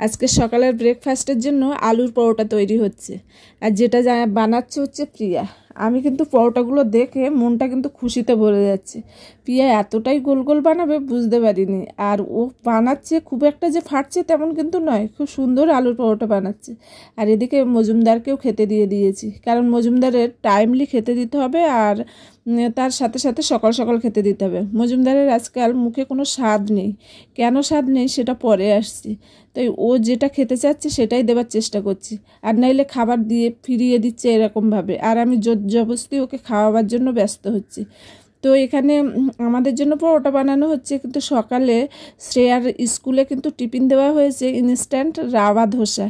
আজকে সকালের ব্রেকফাস্টের জন্য আলুর পরোটা তৈরি হচ্ছে। আর যেটা বানাচ্ছে হচ্ছে প্রিয়া। আমি কিন্তু পরোটাগুলো দেখে মনটা কিন্তু খুশিতে ভরে যাচ্ছে। প্রিয়া এতটাই গোল গোল বানাবে বুঝতে পারিনি। আর ও বানাচ্ছে খুব একটা যে ফাটছে তেমন কিন্তু নয়, খুব সুন্দর আলুর পরোটা বানাচ্ছে। আর এদিকে মজুমদারকেও খেতে দিয়ে দিয়েছি, কারণ মজুমদারের টাইমলি খেতে দিতে হবে, আর তার সাথে সাথে সকাল সকাল খেতে দিতে হবে। মজুমদারের আজকাল মুখে কোনো স্বাদ নেই, কেন স্বাদ নেই সেটা পরে আসছি। তাই ও যেটা খেতে চাচ্ছে সেটাই দেওয়ার চেষ্টা করছি, আর নাইলে খাবার দিয়ে ফিরিয়ে দিচ্ছে এরকমভাবে, আর আমি জোর জবরদস্তি ওকে খাওয়াবার জন্য ব্যস্ত হচ্ছি। তো এখানে আমাদের জন্য পরোটা বানানো হচ্ছে, কিন্তু সকালে শ্রেয়ার স্কুলে কিন্তু টিফিন দেওয়া হয়েছে ইনস্ট্যান্ট রাওয়া ধোসা,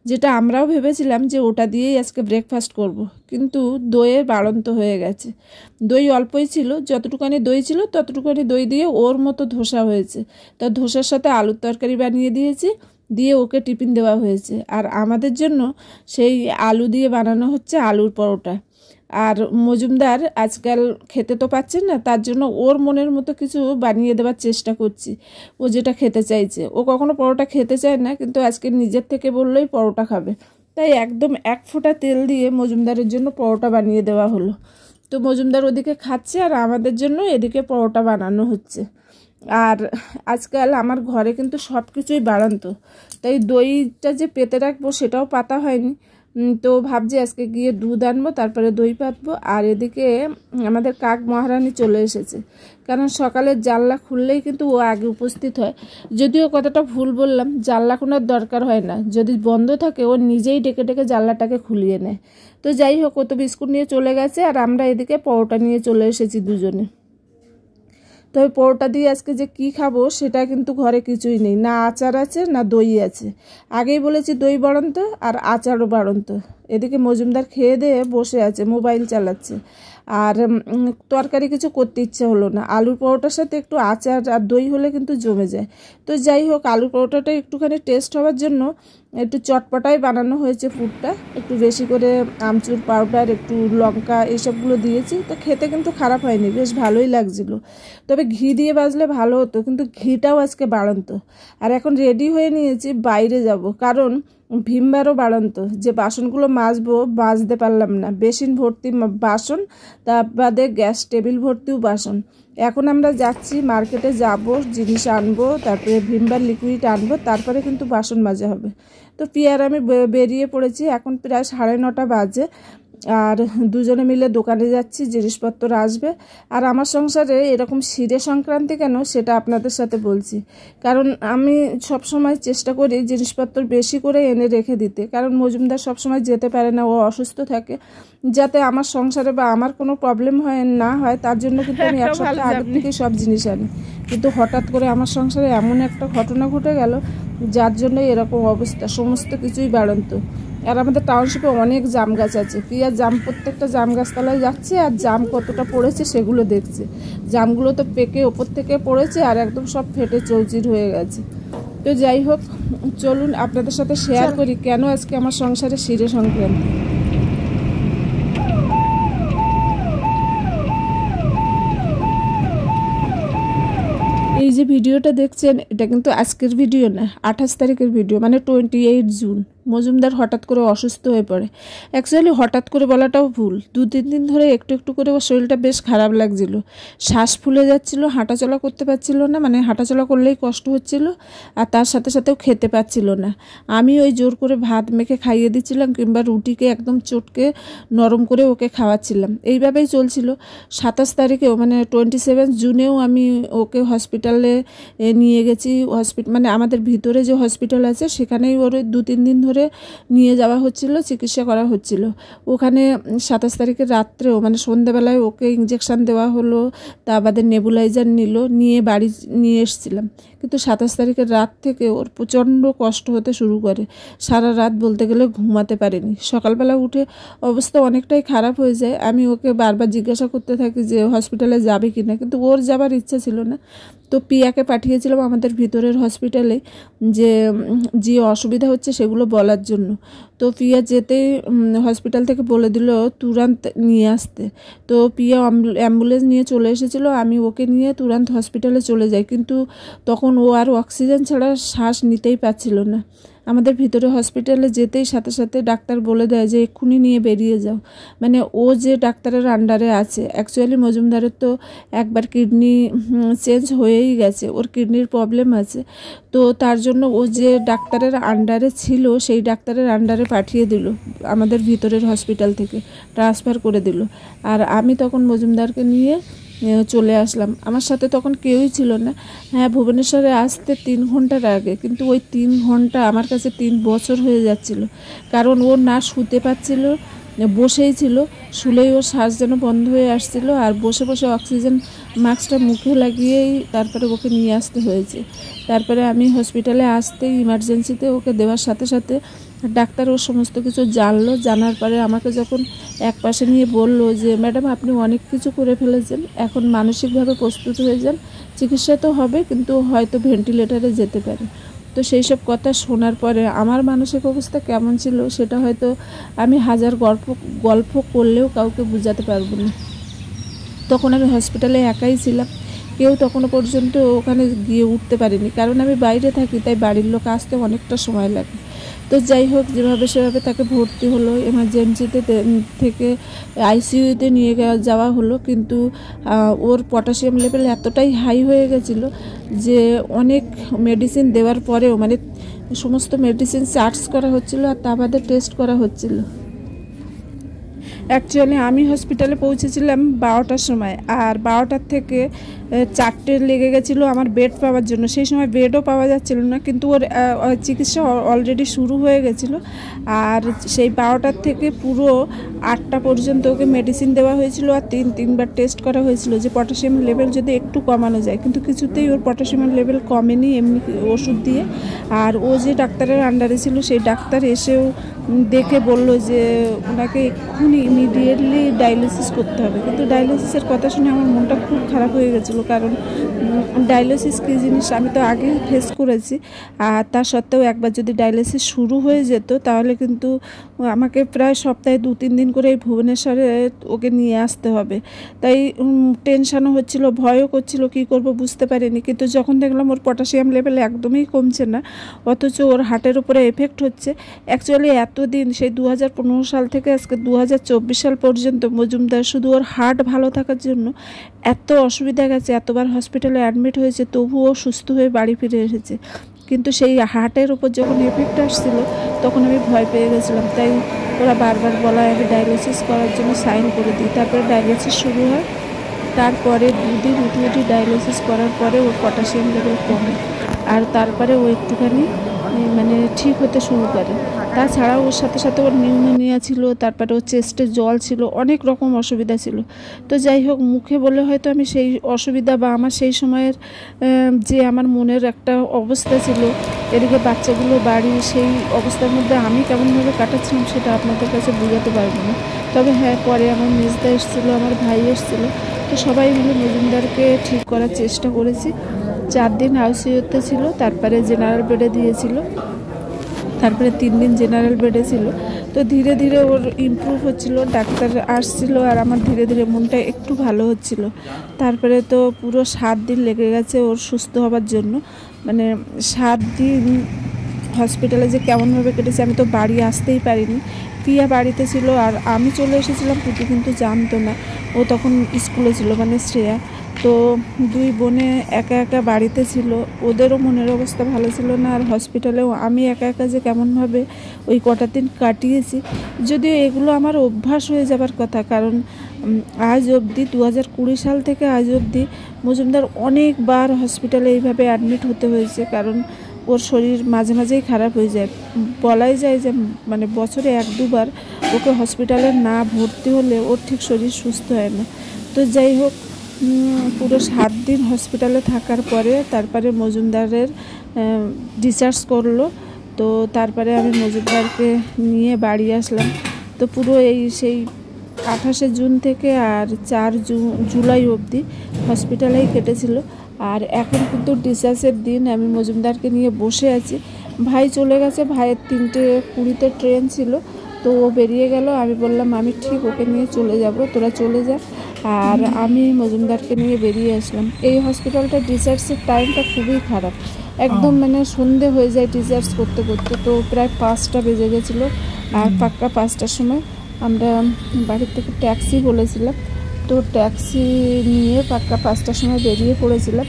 যেটা আমরাও ভেবেছিলাম যে ওটা দিয়েই আজকে ব্রেকফাস্ট করব, কিন্তু দইয়ের বাড়ন্ত হয়ে গেছে। দই অল্পই ছিল, যতটুকুনি দই ছিল ততটুকুনি দই দিয়ে ওর মতো ধোসা হয়েছে। তা ধোসার সাথে আলুর তরকারি বানিয়ে দিয়েছি, দিয়ে ওকে টিফিন দেওয়া হয়েছে। আর আমাদের জন্য সেই আলু দিয়ে বানানো হচ্ছে আলুর পরোটা। আর মজুমদার আজকাল খেতে তো পাচ্ছেন না, তার জন্য ওর মনের মতো কিছু বানিয়ে দেওয়ার চেষ্টা করছি, ও যেটা খেতে চাইছে। ও কখনো পরোটা খেতে চায় না, কিন্তু আজকে নিজের থেকে বললেই পরোটা খাবে, তাই একদম এক ফোঁটা তেল দিয়ে মজুমদারের জন্য পরোটা বানিয়ে দেওয়া হলো। তো মজুমদার ওদিকে খাচ্ছে, আর আমাদের জন্য এদিকে পরোটা বানানো হচ্ছে। আর আজকাল আমার ঘরে কিন্তু সব কিছুই বাড়ন্ত, তাই দইটা যে পেতে রাখবো সেটাও পাতা হয়নি। তো ভাবছি আজকে গিয়ে দুধ আনবো, তারপরে দই পাতবো। আর এদিকে আমাদের কাক মহারানী চলে এসেছে, কারণ সকালের জানলা খুললেই কিন্তু ও আগে উপস্থিত হয়। যদিও কথাটা ভুল বললাম, জানলা খোলার দরকার হয় না, যদি বন্ধ থাকে ও নিজেই ডেকে ডেকে জানলাটাকে খুলিয়ে নেয়। তো যাই হোক, ও তো বিস্কুট নিয়ে চলে গেছে, আর আমরা এদিকে পরোটা নিয়ে চলে এসেছি দুজনে। তবে পরোটা দিয়ে আজকে যে কি খাবো সেটা কিন্তু ঘরে কিছুই নেই, না আচার আছে না দই আছে। আগেই বলেছি দই বাড়ন্ত আর আচারও বাড়ন্ত। এদিকে মজুমদার খেয়ে দিয়ে বসে আছে, মোবাইল চালাচ্ছে। আর তরকারি কিছু করতে ইচ্ছে হলো না, আলুর পরোটার সাথে একটু আচার আর দই হলে কিন্তু জমে যায়। তো যাই হোক, আলুর পরোটাটা একটুখানি টেস্ট হওয়ার জন্য একটু চটপটাই বানানো হয়েছে। ফুডটা একটু বেশি করে আমচুর পাউডার, একটু লঙ্কা এইসবগুলো দিয়েছি, তো খেতে কিন্তু খারাপ হয়নি, বেশ ভালোই লাগছিল। তবে ঘি দিয়ে বাজলে ভালো হতো, কিন্তু ঘিটাও আজকে বাড়ন্ত। আর এখন রেডি হয়ে নিয়েছি, বাইরে যাব, কারণ ভিমবারও বাড়ন্ত। যে বাসনগুলো মাজতে পারলাম না, বেসিন ভর্তি বাসন, তার বাদে গ্যাস টেবিল ভর্তিও বাসন। এখন আমরা যাচ্ছি, মার্কেটে যাব, জিনিস আনবো, তারপরে ভিমবার লিকুইড আনবো, তারপরে কিন্তু বাসন মাজা হবে। তো পিয়ার আমি বেরিয়ে পড়েছি, এখন প্রায় 9:30 বাজে। আর দুজনে মিলে দোকানে যাচ্ছি, জিনিসপত্র আসবে। আর আমার সংসারে এরকম শিরে সংক্রান্তি কেন সেটা আপনাদের সাথে বলছি, কারণ আমি সবসময় চেষ্টা করি জিনিসপত্র বেশি করে এনে রেখে দিতে, কারণ মজুমদার সবসময় যেতে পারে না, ও অসুস্থ থাকে, যাতে আমার সংসারে বা আমার কোনো প্রবলেম না হয়, তার জন্য কিন্তু আমি এক সপ্তাহ আগে থেকেই সব জিনিস আনি। কিন্তু হঠাৎ করে আমার সংসারে এমন একটা ঘটনা ঘটে গেল, যার জন্য এরকম অবস্থা, সমস্ত কিছুই বাড়ন্ত। আর আমাদের টাউনশিপে অনেক জাম গাছ আছে, প্রিয়া প্রত্যেকটা জাম গাছতলায় যাচ্ছে, আর জাম কতটা পড়েছে সেগুলো দেখছে। জামগুলো তো পেকে ওপর থেকে পড়েছে, আর একদম সব ফেটে চৌচির হয়ে গেছে। তো যাই হোক, চলুন আপনাদের সাথে শেয়ার করি কেন আজকে আমার সংসারে শিরে সংক্রান্তি। এই যে ভিডিওটা দেখছেন, এটা কিন্তু আজকের ভিডিও না, 28 তারিখের ভিডিও, মানে 28 জুন। মজুমদার হঠাৎ করে অসুস্থ হয়ে পড়ে। অ্যাকচুয়ালি হঠাৎ করে বলাটাও ভুল, 2-3 দিন ধরে একটু একটু করে ওর শরীরটা বেশ খারাপ লাগছিল, শ্বাস ফুলে যাচ্ছিল, হাঁটাচলা করতে পারছিল না, মানে হাঁটাচলা করলেই কষ্ট হচ্ছিল, আর তার সাথে সাথেও খেতে পাচ্ছিল না। আমি ওই জোর করে ভাত মেখে খাইয়ে দিচ্ছিলাম, কিংবা রুটিকে একদম চটকে নরম করে ওকে খাওয়াচ্ছিলাম, এইভাবেই চলছিল। 27 তারিখেও মানে 27 জুনেও আমি ওকে হসপিটালে নিয়ে গেছি। মানে আমাদের ভিতরে যে হসপিটাল আছে সেখানেই ওর 2-3 দিন ধরে নিয়ে যাওয়া হচ্ছিল, চিকিৎসা করা হচ্ছিল। ওখানে 27 তারিখের রাত্রেও মানে সন্ধ্যাবেলায় ওকে ইঞ্জেকশান দেওয়া হলো, তা বাদে নেবুলাইজার নিয়ে বাড়ি নিয়ে এসেছিলাম। কিন্তু 27 তারিখের রাত থেকে ওর প্রচণ্ড কষ্ট হতে শুরু করে, সারা রাত বলতে গেলে ঘুমাতে পারেনি। সকালবেলা উঠে অবস্থা অনেকটাই খারাপ হয়ে যায়। আমি ওকে বারবার জিজ্ঞাসা করতে থাকি যে হসপিটালে যাবে কি না, কিন্তু ওর যাবার ইচ্ছা ছিল না। তো পিয়াকে পাঠিয়েছিলাম আমাদের ভিতরের হসপিটালে, যে অসুবিধা হচ্ছে সেগুলো বলার জন্য। তো পিয়া যেতেই হসপিটাল থেকে বলে দিল তুরান্ত নিয়ে আসতে। তো পিয়া অ্যাম্বুলেন্স নিয়ে চলে এসেছিলো, আমি ওকে নিয়ে তুরান্ত হসপিটালে চলে যাই, কিন্তু তখন ও আর অক্সিজেন ছাড়া শ্বাস নিতেই পারছিল না। আমাদের ভিতরে হসপিটালে যেতেই সাথে সাথে ডাক্তার বলে দেয় যে এক্ষুনি নিয়ে বেরিয়ে যাও। মানে ও যে ডাক্তারের আন্ডারে আছে, অ্যাকচুয়ালি মজুমদারের তো একবার কিডনি চেঞ্জ হয়েই গেছে, ওর কিডনির প্রবলেম আছে। তো তার জন্য ও যে ডাক্তারের আন্ডারে ছিল সেই ডাক্তারের আন্ডারে পাঠিয়ে দিল আমাদের ভিতরের হসপিটাল থেকে, ট্রান্সফার করে দিল। আর আমি তখন মজুমদারকে নিয়ে চলে আসলাম। আমার সাথে তখন কেউই ছিল না। হ্যাঁ, ভুবনেশ্বরে আসতে 3 ঘন্টার আগে, কিন্তু ওই 3 ঘন্টা আমার কাছে 3 বছর হয়ে যাচ্ছিল। কারণ ও না শুতে পারছিল, বসেই ছিল, শুলেই ওর শ্বাস যেন বন্ধ হয়ে আসছিল, আর বসে বসে অক্সিজেন মাস্কটা মুখে লাগিয়েই তারপরে ওকে নিয়ে আসতে হয়েছে। তারপরে আমি হসপিটালে আসতেই ইমার্জেন্সিতে ওকে দেওয়ার সাথে সাথে ডাক্তার ওর সমস্ত কিছু জানলো। জানার পরে আমাকে যখন এক পাশে নিয়ে বললো যে ম্যাডাম আপনি অনেক কিছু করে ফেলেছেন, এখন মানসিকভাবে প্রস্তুত হয়ে যান, চিকিৎসা তো হবে কিন্তু হয়তো ভেন্টিলেটারে যেতে পারে। তো সেই সব কথা শোনার পরে আমার মানসিক অবস্থা কেমন ছিল সেটা হয়তো আমি হাজার গল্প করলেও কাউকে বোঝাতে পারবো না। তখন আমি হসপিটালে একাই ছিলাম, কেউ তখনও পর্যন্ত ওখানে গিয়ে উঠতে পারিনি, কারণ আমি বাইরে থাকি, তাই বাড়ির লোক আসতে অনেকটা সময় লাগে। তো যাই হোক, যেভাবে সেভাবে তাকে ভর্তি হলো, এমার্জেন্সিতে থেকে আইসিইউতে নিয়ে যাওয়া হলো। কিন্তু ওর পটাশিয়াম লেভেল এতটাই হাই হয়ে গেছিলো যে অনেক মেডিসিন দেওয়ার পরেও, মানে সমস্ত মেডিসিন চার্জ করা হচ্ছিলো আর তা বাদে টেস্ট করা হচ্ছিলো। অ্যাকচুয়ালি আমি হসপিটালে পৌঁছেছিলাম 12টার সময়, আর 12টার থেকে 4টে লেগে গেছিলো আমার বেড পাওয়ার জন্য। সেই সময় বেডও পাওয়া যাচ্ছিল না, কিন্তু ওর চিকিৎসা অলরেডি শুরু হয়ে গেছিলো। আর সেই 12টার থেকে পুরো 8টা পর্যন্ত ওকে মেডিসিন দেওয়া হয়েছিল, আর 3বার টেস্ট করা হয়েছিল যে পটাশিয়াম লেভেল যদি একটু কমানো যায়, কিন্তু কিছুতেই ওর পটাশিয়াম লেভেল কমেনি এমনি ওষুধ দিয়ে। আর ও যে ডাক্তারের আন্ডারে ছিল সেই ডাক্তার এসেও দেখে বলল যে ওনাকে এক্ষুনি ইমিডিয়েটলি ডায়ালিসিস করতে হবে। কিন্তু ডায়ালিসিসের কথা শুনে আমার মনটা খুব খারাপ হয়ে গেছিলো, কারণ ডায়ালিসিস কী জিনিস আমি তো আগে ফেস করেছি। আর তা সত্ত্বেও একবার যদি ডায়ালিসিস শুরু হয়ে যেত তাহলে কিন্তু আমাকে প্রায় সপ্তাহে 2-3 দিন করে এই ভুবনেশ্বরে ওকে নিয়ে আসতে হবে। তাই টেনশানও হচ্ছিল, ভয়ও করছিল, কী করব বুঝতে পারিনি। কিন্তু যখন দেখলাম ওর পটাশিয়াম লেভেল একদমই কমছে না, অথচ ওর হার্টের উপরে এফেক্ট হচ্ছে। অ্যাকচুয়ালি এতদিন সেই 2015 সাল থেকে আজকে 2024 সাল পর্যন্ত মজুমদার শুধু ওর হার্ট ভালো থাকার জন্য এত অসুবিধা গেছে, এতবার হসপিটালে অ্যাডমিট হয়েছে, তবুও সুস্থ হয়ে বাড়ি ফিরে এসেছে। কিন্তু সেই হার্টের উপর যখন এফেক্ট আসছিল তখন আমি ভয় পেয়ে গেছিলাম। তাই ওরা বারবার বলায় আমি ডায়ালিসিস করার জন্য সাইন করে দিই। তারপরে ডায়ালিসিস শুরু হয়, তারপরে 2 দিন উঠি ডায়ালিসিস করার পরে ওর পটাশিয়াম লেভেল কমে, আর তারপরে ও একটুখানি মানে ঠিক হতে শুরু করে। তাছাড়াও ওর সাথে সাথে ওর নিউমোনিয়া ছিল, তারপরে ওর চেস্টে জল ছিল, অনেক রকম অসুবিধা ছিল। তো যাই হোক, মুখে বলে হয়তো আমি সেই অসুবিধা বা আমার সেই সময়ের যে আমার মনের একটা অবস্থা ছিল, এদিকে বাচ্চাগুলো বাড়ি, সেই অবস্থার মধ্যে আমি কেমনভাবে কাটাচ্ছিলাম সেটা আপনাদের কাছে বোঝাতে পারবো না। তবে হ্যাঁ, পরে আমার মেজদা এসেছিলো, আমার ভাই এসেছিলো, তো সবাই মিলে মজুমদারকে ঠিক করার চেষ্টা করেছি। 4 দিন আইসিইউতে ছিল, তারপরে জেনারেল বেডে দিয়েছিল, তারপরে 3 দিন জেনারেল বেডে ছিল। তো ধীরে ধীরে ওর ইমপ্রুভ হচ্ছিল, ডাক্তার আসছিল, আর আমার ধীরে ধীরে মনটা একটু ভালো হচ্ছিল। তারপরে তো পুরো 7 দিন লেগে গেছে ওর সুস্থ হবার জন্য। মানে 7 দিন হসপিটালে যে কেমনভাবে কেটেছে, আমি তো বাড়ি আসতেই পারিনি। প্রিয়া বাড়িতে ছিল আর আমি চলে এসেছিলাম, পুটু কিন্তু জানতো না, ও তখন স্কুলে ছিল, মানে শ্রেয়া। তো 2 বোনে একা একা বাড়িতে ছিল, ওদেরও মনের অবস্থা ভালো ছিল না, আর হসপিটালেও আমি একা একা যে কেমনভাবে ওই কটা দিন কাটিয়েছি, যদিও এগুলো আমার অভ্যাস হয়ে যাবার কথা। কারণ আজ অবধি 2020 সাল থেকে আজ অবধি মজুমদার অনেকবার হসপিটালে এইভাবে অ্যাডমিট হতে হয়েছে, কারণ ওর শরীর মাঝে মাঝেই খারাপ হয়ে যায়। বলাই যায় যে মানে বছরে 1-2 বার ওকে হসপিটালে না ভর্তি হলে ওর ঠিক শরীর সুস্থ হয় না। তো যাই হোক, পুরো 7 দিন হসপিটালে থাকার পরে তারপরে মজুমদারের ডিসচার্জ করলো। তো তারপরে আমি মজুমদারকে নিয়ে বাড়ি আসলাম। তো পুরো সেই 28শে জুন থেকে আর 4 জুলাই অবধি হসপিটালেই কেটেছিল। আর এখন কিন্তু ডিসচার্জের দিন আমি মজুমদারকে নিয়ে বসে আছি। ভাই চলে গেছে, ভাইয়ের 3:20-তে ট্রেন ছিল, তো ও বেরিয়ে গেল। আমি বললাম আমি ঠিক ওকে নিয়ে চলে যাব, তোরা চলে যা। আর আমি মজুমদারকে নিয়ে বেরিয়ে আসলাম। এই হসপিটালটা ডিসচার্জের টাইমটা খুবই খারাপ। একদম মানে সন্ধে হয়ে যায় টিচার্স করতে করতে। তো প্রায় 5টা বেজে গেছিলো। আর পাক্কা 5টার সময় আমরা বাড়ির থেকে ট্যাক্সি বলেছিলাম, তো ট্যাক্সি নিয়ে পাক্কা 5টার সময় বেরিয়ে পড়েছিলাম।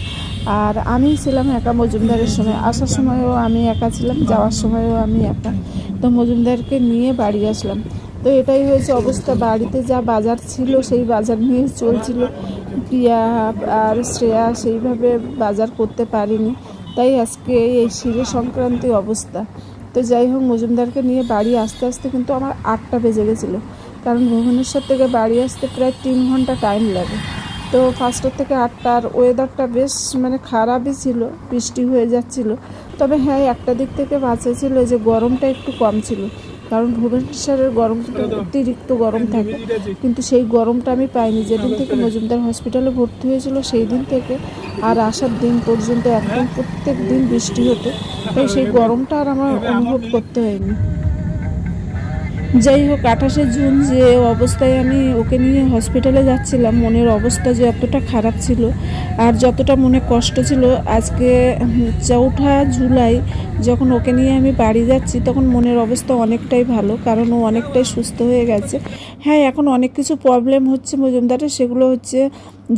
আর আমি ছিলাম একা মজুমদারের সময়, আসার সময়ও আমি একা ছিলাম, যাওয়ার সময়ও আমি একা। তো মজুমদারকে নিয়ে বাড়ি আসলাম। তো এটাই হয়েছে অবস্থা, বাড়িতে যা বাজার ছিল সেই বাজার নিয়ে চলছিল। প্রিয়া আর শ্রেয়া সেইভাবে বাজার করতে পারিনি, তাই আজকে এই শিরে সংক্রান্তি অবস্থা। তো যাই হোক, মজুমদারকে নিয়ে বাড়ি আসতে আসতে কিন্তু আমার 8টা বেজে গেছিলো, কারণ ভুবনেশ্বর থেকে বাড়ি আসতে প্রায় 3 ঘন্টা টাইম লাগে। তো 5টা থেকে 8টার ওয়েদারটা বেশ মানে খারাপই ছিল, বৃষ্টি হয়ে যাচ্ছিল। তবে হ্যাঁ, একটা দিক থেকে বাঁচা ছিল যে গরমটা একটু কম ছিল, কারণ ভুবনেশ্বরের গরম অতিরিক্ত গরম থাকে, কিন্তু সেই গরমটা আমি পাইনি। যেদিন থেকে মজুমদার হসপিটালে ভর্তি হয়েছিল সেই দিন থেকে আর আসার দিন পর্যন্ত একদম প্রত্যেক দিন বৃষ্টি হতো, তাই সেই গরমটা আর আমার অনুভব করতে হয়নি। যাই হোক, 28শে জুন যে অবস্থায় আমি ওকে নিয়ে হসপিটালে যাচ্ছিলাম, মনের অবস্থা যে এতটা খারাপ ছিল আর যতটা মনে কষ্ট ছিল, আজকে 4 জুলাই যখন ওকে নিয়ে আমি বাড়ি যাচ্ছি তখন মনের অবস্থা অনেকটাই ভালো, কারণ ও অনেকটাই সুস্থ হয়ে গেছে। হ্যাঁ, এখন অনেক কিছু প্রবলেম হচ্ছে মজুমদারের, সেগুলো হচ্ছে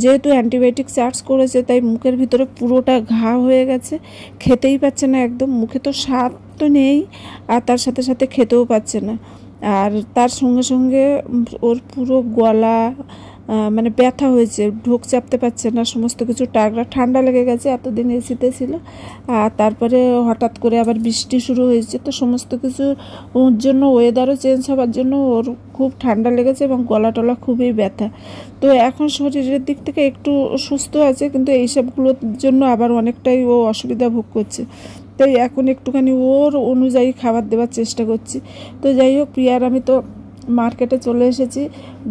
যেহেতু অ্যান্টিবায়োটিক চার্জ করেছে তাই মুখের ভিতরে পুরোটা ঘা হয়ে গেছে, খেতেই পাচ্ছে না একদম, মুখে তো স্বাদ তো নেই আর তার সাথে সাথে খেতেও পাচ্ছে না। আর তার সঙ্গে সঙ্গে ওর পুরো গলা মানে ব্যথা হয়েছে, ঢোক চাপতে পারছে না, সমস্ত কিছু টাগরা, ঠান্ডা লেগে গেছে, এতদিন এসিতে ছিল। আর তারপরে হঠাৎ করে আবার বৃষ্টি শুরু হয়েছে, তো সমস্ত কিছুর জন্য, ওয়েদারও চেঞ্জ হওয়ার জন্য ওর খুব ঠান্ডা লেগেছে এবং গলা টলা খুবই ব্যথা। তো এখন শরীরের দিক থেকে একটু সুস্থ আছে, কিন্তু এইসবগুলোর জন্য আবার অনেকটাই ও অসুবিধা ভোগ করছে। তাই এখন একটুখানি ওর অনুযায়ী খাবার দেওয়ার চেষ্টা করছি। তো যাই হোক, প্রিয়ার আমি তো মার্কেটে চলে এসেছি।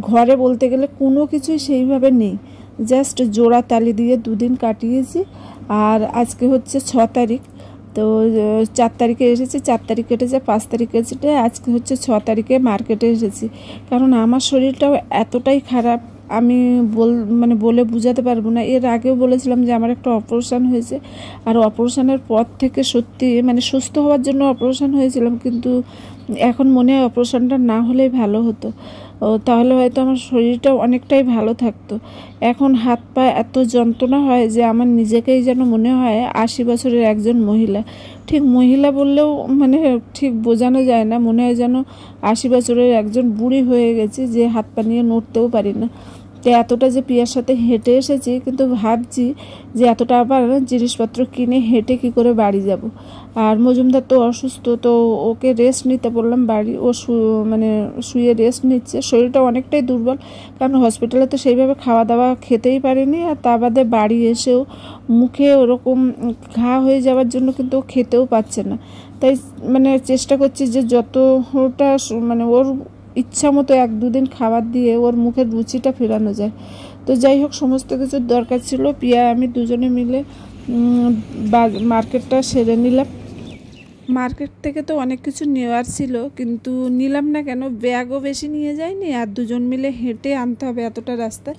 ঘরে বলতে গেলে কোনো কিছুই সেইভাবে নেই, জাস্ট জোড়া তালি দিয়ে 2 দিন কাটিয়েছি। আর আজকে হচ্ছে 6 তারিখ, তো 4 তারিখে এসেছি, 4 তারিখ কেটেছে, 5 তারিখ কেটেছে, আজকে হচ্ছে 6 তারিখে মার্কেটে এসেছি। কারণ আমার শরীরটাও এতটাই খারাপ, আমি বলে বোঝাতে পারবো না। এর আগেও বলেছিলাম যে আমার একটা অপারেশান হয়েছে, আর অপারেশানের পর থেকে সত্যি মানে সুস্থ হওয়ার জন্য অপারেশান হয়েছিলাম, কিন্তু এখন মনে হয় অপারেশানটা না হলেই ভালো হতো, তাহলে হয়তো আমার শরীরটা অনেকটাই ভালো থাকতো। এখন হাত পা এত যন্ত্রণা হয় যে আমার নিজেকেই যেন মনে হয় 80 বছরের একজন মহিলা। ঠিক মহিলা বললেও মানে ঠিক বোঝানো যায় না, মনে হয় যেন 80 বছরের একজন বুড়ি হয়ে গেছি, যে হাত পা নিয়ে নড়তেও পারি না। তো এতটা যে প্রিয়ার সাথে হেঁটে এসেছি, কিন্তু ভাবছি যে এতটা আবার জিনিসপত্র কিনে হেঁটে কি করে বাড়ি যাব। আর মজুমদার তো অসুস্থ, তো ওকে রেস্ট নিতে বললাম বাড়ি, ও শুয়ে রেস্ট নিচ্ছে, শরীরটা অনেকটাই দুর্বল, কারণ হসপিটালে তো সেইভাবে খাওয়া দাওয়া খেতেই পারেনি, আর তা বাদে বাড়ি এসেও মুখে ওরকম ঘা হয়ে যাওয়ার জন্য কিন্তু ও খেতেও পাচ্ছে না। তাই মানে চেষ্টা করছি যে যতটা মানে ওর ইচ্ছা মতো 1-2 দিন খাবার দিয়ে ওর মুখের রুচিটা ফেরানো যায়। তো যাই হোক, সমস্ত কিছুর দরকার ছিল, প্রিয়া আমি দুজনে মিলে মার্কেটটা সেরে নিলাম। মার্কেট থেকে তো অনেক কিছু নেওয়ার ছিল, কিন্তু নিলাম না কেন, ব্যাগও বেশি নিয়ে যায়নি, আর দুজন মিলে হেঁটে আনতে হবে এতটা রাস্তা,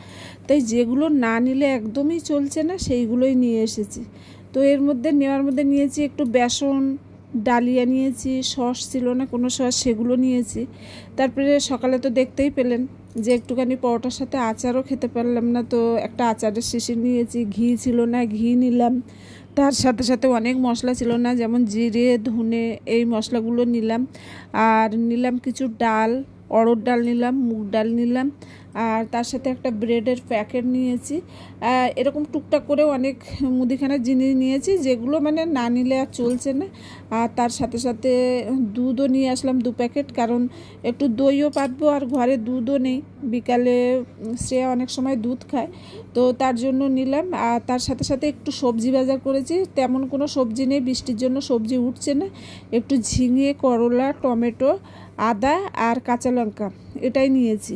তাই যেগুলো না নিলে একদমই চলছে না সেইগুলোই নিয়ে এসেছি। তো এর মধ্যে নেওয়ার মধ্যে নিয়েছি একটু বেসন, ডালিয়া নিয়েছি, সস ছিল না কোনো সস, সেগুলো নিয়েছি। তারপরে সকালে তো দেখতেই পেলেন যে একটুখানি পরোটার সাথে আচারও খেতে পারলাম না, তো একটা আচারের শিশির নিয়েছি, ঘি ছিল না ঘি নিলাম, তার সাথে সাথে অনেক মশলা ছিল না, যেমন জিরে, ধনে, এই মশলাগুলো নিলাম। আর নিলাম কিছু ডাল, অড়হর ডাল নিলাম, মুগ ডাল নিলাম, আর তার সাথে একটা ব্রেডের প্যাকেট নিয়েছি। এরকম টুকটাক করে অনেক মুদিখানার জিনিস নিয়েছি, যেগুলো মানে না নিলে আর চলছে না। আর তার সাথে সাথে দুধও নিয়ে আসলাম 2 প্যাকেট, কারণ একটু দইও পাতবো, আর ঘরে দুধও নেই, বিকালে সে অনেক সময় দুধ খায়, তো তার জন্য নিলাম। আর তার সাথে সাথে একটু সবজি বাজার করেছি, তেমন কোনো সবজি নেই, বৃষ্টির জন্য সবজি উঠছে না, একটু ঝিঙে, করলা, টমেটো, আদা আর কাঁচা লঙ্কা, এটাই নিয়েছি।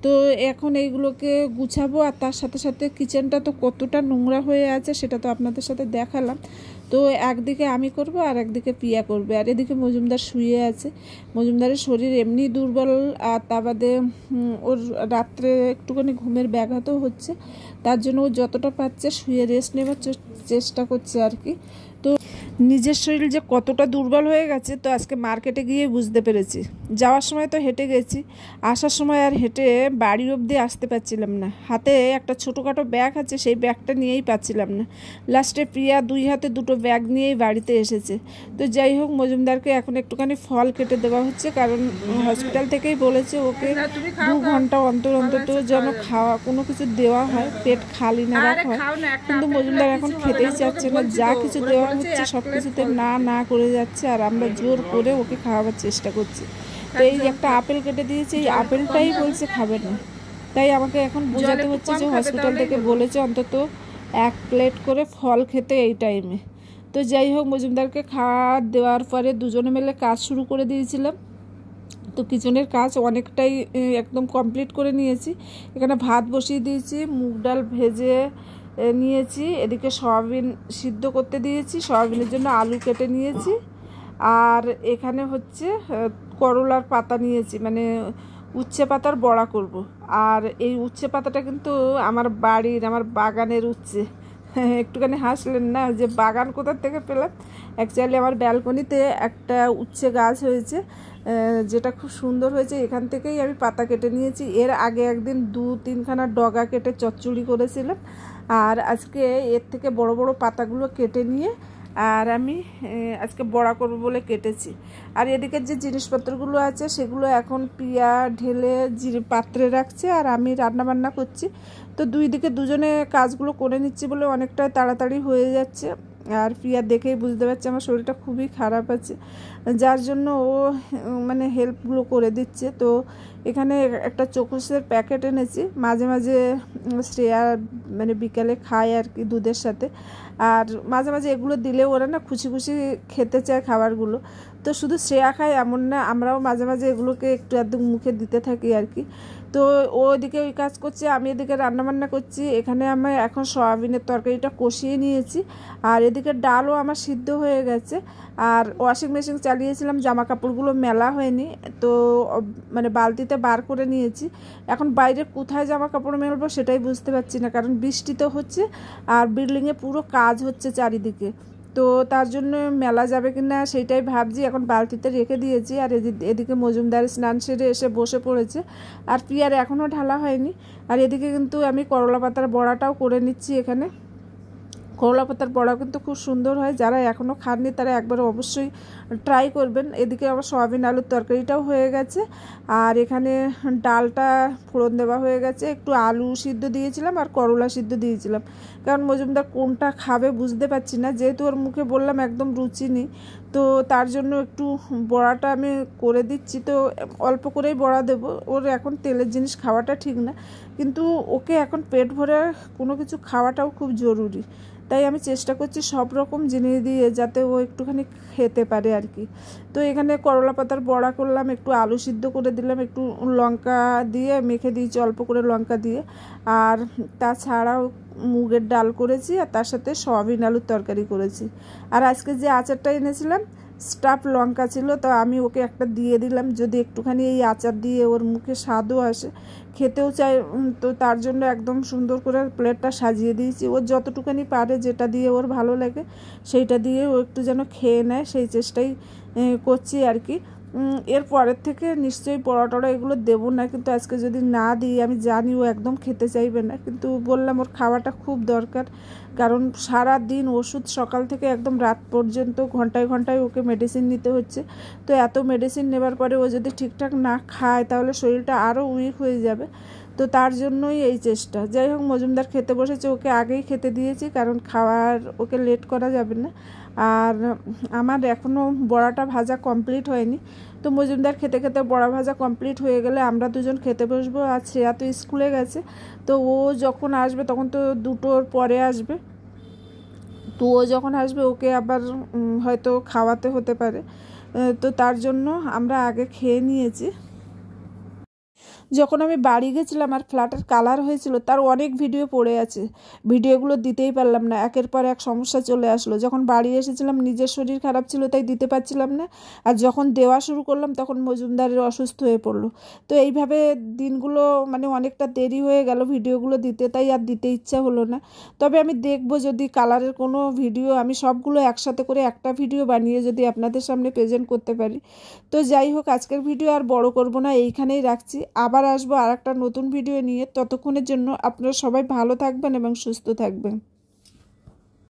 তো এখন এইগুলোকে গুছাবো, আর তার সাথে সাথে কিচেনটা তো কতটা নোংরা হয়ে আছে সেটা তো আপনাদের সাথে দেখালাম। তো একদিকে আমি করব আর একদিকে প্রিয়া করবে, আর এদিকে মজুমদার শুয়ে আছে। মজুমদারের শরীর এমনি দুর্বল, আর তা বাদে ওর রাত্রে একটুখানি ঘুমের ব্যাঘাতও হচ্ছে, তার জন্য ও যতটা পাচ্ছে শুয়ে রেস্ট নেওয়ার চেষ্টা করছে আর কি। তো নিজের শরীর যে কতটা দুর্বল হয়ে গেছে তো আজকে মার্কেটে গিয়ে বুঝতে পেরেছি। যাওয়ার সময় তো হেঁটে গেছি, আসার সময় আর হেঁটে বাড়ি অবধি আসতে পারছিলাম না। হাতে একটা ছোটোখাটো ব্যাগ আছে, সেই ব্যাগটা নিয়েই পাচ্ছিলাম না। লাস্টে প্রিয়া 2 হাতে 2টো ব্যাগ নিয়েই বাড়িতে এসেছে। তো যাই হোক, মজুমদারকে এখন একটুখানি ফল কেটে দেওয়া হচ্ছে, কারণ হসপিটাল থেকেই বলেছে ওকে 2 ঘন্টা অন্তর অন্তত যেন খাওয়া কোনো কিছু দেওয়া হয়, পেট খালি না রাখা হয়। কিন্তু মজুমদার এখন খেতেই চাচ্ছে না, যা কিছু দেওয়া হচ্ছে সব কিছুতে না না করে যাচ্ছে, আর আমরা জোর করে ওকে খাওয়াবার চেষ্টা করছি। তো এই একটা আপেল কেটে দিয়েছি, এই আপেলটাই বলছে খাবে না। তাই আমাকে এখন বোঝাতে হচ্ছে যে হসপিটাল থেকে বলেছে অন্তত 1 প্লেট করে ফল খেতে এই টাইমে। তো যাই হোক, মজুমদারকে খাওয়া দেওয়ার পরে দুজনে মিলে কাজ শুরু করে দিয়েছিলাম। তো কিচেনের কাজ অনেকটাই একদম কমপ্লিট করে নিয়েছি। এখানে ভাত বসিয়ে দিয়েছি, মুগ ডাল ভেজে নিয়েছি, এদিকে সয়াবিন সিদ্ধ করতে দিয়েছি, সয়াবিনের জন্য আলু কেটে নিয়েছি, আর এখানে হচ্ছে করলার পাতা নিয়েছি, মানে উচ্ছে পাতার বড়া করব। আর এই উচ্ছে পাতাটা কিন্তু আমার বাড়ির, আমার বাগানের উচ্ছে। একটুখানি হাসলেন না যে বাগান কোথার থেকে পেলাম? অ্যাকচুয়ালি আমার ব্যালকনিতে একটা উচ্ছে গাছ হয়েছে, যেটা খুব সুন্দর হয়েছে, এখান থেকেই আমি পাতা কেটে নিয়েছি। এর আগে একদিন 2-3খানা ডগা কেটে চচ্চড়ি করেছিলাম, আর আজকে এর থেকে বড় বড় পাতাগুলো কেটে নিয়ে আর আমি আজকে বড়া করব বলে কেটেছি। আর এদিকে যে জিনিসপত্রগুলো আছে সেগুলো এখন প্রিয়া ঢেলে পাত্রে রাখছে, আর আমি রান্না বান্না করছি। তো দুই দিকে দুজনে কাজগুলো করে নিচ্ছি বলে অনেকটাই তাড়াতাড়ি হয়ে যাচ্ছে। আর প্রিয়া দেখেই বুঝতে পারছে আমার শরীরটা খুবই খারাপ আছে, যার জন্য ও মানে হেল্পগুলো করে দিচ্ছে। তো এখানে একটা চোকোসের প্যাকেট এনেছি, মাঝে মাঝে শ্রেয়া মানে বিকালে খায় আর কি দুধের সাথে, আর মাঝে মাঝে এগুলো দিলেও ওরা না খুশি খুশি খেতে চায় খাবারগুলো। তো শুধু শ্রেয়া খায় এমন না, আমরাও মাঝে মাঝে এগুলোকে একটু একদম মুখে দিতে থাকি আর কি। তো ও ওইদিকে ওই কাজ করছে, আমি এদিকে রান্নাবান্না করছি। এখানে আমি এখন সয়াবিনের তরকারিটা কষিয়ে নিয়েছি, আর এদিকে ডালও আমার সিদ্ধ হয়ে গেছে। আর ওয়াশিং মেশিন চালিয়েছিলাম, জামা কাপড়গুলো মেলা হয়নি, তো মানে বালতিতে বার করে নিয়েছি। এখন বাইরে কোথায় জামা কাপড় মেলবো সেটাই বুঝতে পারছি না, কারণ বৃষ্টি তো হচ্ছে আর বিল্ডিংয়ে পুরো কাজ হচ্ছে চারিদিকে। তো তার জন্য মেলা যাবে কি না সেইটাই ভাবছি। এখন বালতিতে রেখে দিয়েছি, আর এদিকে মজুমদার স্নান সেরে এসে বসে পড়েছে, আর প্রিয়ার এখনও ঢালা হয়নি। আর এদিকে কিন্তু আমি করলা পাতার বড়াটাও করে নিচ্ছি। এখানে করলা পাতার বড়া কিন্তু খুব সুন্দর হয়, যারা এখনও খাননি তারা একবার অবশ্যই ট্রাই করবেন। এদিকে আবার সয়াবিন আলুর তরকারিটাও হয়ে গেছে, আর এখানে ডালটা ফোড়ন দেওয়া হয়ে গেছে। একটু আলু সিদ্ধ দিয়েছিলাম আর করলা সিদ্ধ দিয়েছিলাম, কারণ মজুমদার কোনটা খাবে বুঝতে পারছি না, যেহেতু ওর মুখে বললাম একদম রুচি নেই, তো তার জন্য একটু বড়াটা আমি করে দিচ্ছি। তো অল্প করেই বড়া দেবো, ওর এখন তেলের জিনিস খাওয়াটা ঠিক না, কিন্তু ওকে এখন পেট ভরে কোনো কিছু খাওয়াটাও খুব জরুরি। তাই আমি চেষ্টা করছি সব রকম জিনিস দিয়ে যাতে ও একটুখানি খেতে পারে আর কি। তো এখানে করলা পাতার বড়া করলাম, একটু আলু সিদ্ধ করে দিলাম, একটু লঙ্কা দিয়ে মেখে দিয়েছি অল্প করে লঙ্কা দিয়ে, আর তাছাড়াও মুগের ডাল করেছি, আর তার সাথে সয়াবিন আলুর তরকারি করেছি। আর আজকে যে আচারটা এনেছিলাম স্টাফ লঙ্কা ছিল, তো আমি ওকে একটা দিয়ে দিলাম, যদি একটুখানি এই আচার দিয়ে ওর মুখে স্বাদও আসে, খেতেও চাই। তো তার জন্য একদম সুন্দর করে প্লেটটা সাজিয়ে দিয়েছি। ওর যতটুখানি পারে, যেটা দিয়ে ওর ভালো লাগে সেইটা দিয়ে ও একটু যেন খেয়ে নেয়, সেই চেষ্টাই করছি আর কি। এর পরের থেকে নিশ্চয়ই পরোটা এগুলো দেবো না, কিন্তু আজকে যদি না দিই আমি জানি ও একদম খেতে চাইবে না, কিন্তু বললাম ওর খাওয়াটা খুব দরকার, কারণ সারা দিন ওষুধ সকাল থেকে একদম রাত পর্যন্ত ঘন্টায় ঘন্টায় ওকে মেডিসিন নিতে হচ্ছে। তো এত মেডিসিন নেবার পরে ও যদি ঠিকঠাক না খায় তাহলে শরীরটা আরও উইক হয়ে যাবে। তো তার জন্যই এই চেষ্টা। যাই হোক, মজুমদার খেতে বসেছে, ওকে আগেই খেতে দিয়েছি, কারণ খাওয়ার ওকে লেট করা যাবে না। আর আমার এখনও বড়াটা ভাজা কমপ্লিট হয়নি। তো মজুমদার খেতে খেতে বড়া ভাজা কমপ্লিট হয়ে গেলে আমরা দুজন খেতে বসবো। আর শ্রেয়া তো স্কুলে গেছে, তো ও যখন আসবে তখন তো 2টোর পরে আসবে, তো ও যখন আসবে ওকে আবার হয়তো খাওয়াতে হতে পারে, তো তার জন্য আমরা আগে খেয়ে নিয়েছি। যখন আমি বাড়ি গেছিলাম আর ফ্ল্যাটের কালার হয়েছিল তার অনেক ভিডিও পড়ে আছে, ভিডিওগুলো দিতেই পারলাম না, একের পর এক সমস্যা চলে আসলো। যখন বাড়ি এসেছিলাম নিজের শরীর খারাপ ছিল তাই দিতে পারছিলাম না, আর যখন দেওয়া শুরু করলাম তখন মজুমদারের অসুস্থ হয়ে পড়লো। তো এইভাবে দিনগুলো মানে অনেকটা দেরি হয়ে গেল ভিডিওগুলো দিতে, তাই আর দিতে ইচ্ছা হলো না। তবে আমি দেখবো যদি কালারের কোনো ভিডিও, আমি সবগুলো একসাথে করে একটা ভিডিও বানিয়ে যদি আপনাদের সামনে প্রেজেন্ট করতে পারি। তো যাই হোক, আজকের ভিডিও আর বড় করব না, এইখানেই রাখছি। আবার আসবো আর একটা নতুন ভিডিও নিয়ে। ততক্ষণের জন্য আপনারা সবাই ভালো থাকবেন এবং সুস্থ থাকবেন।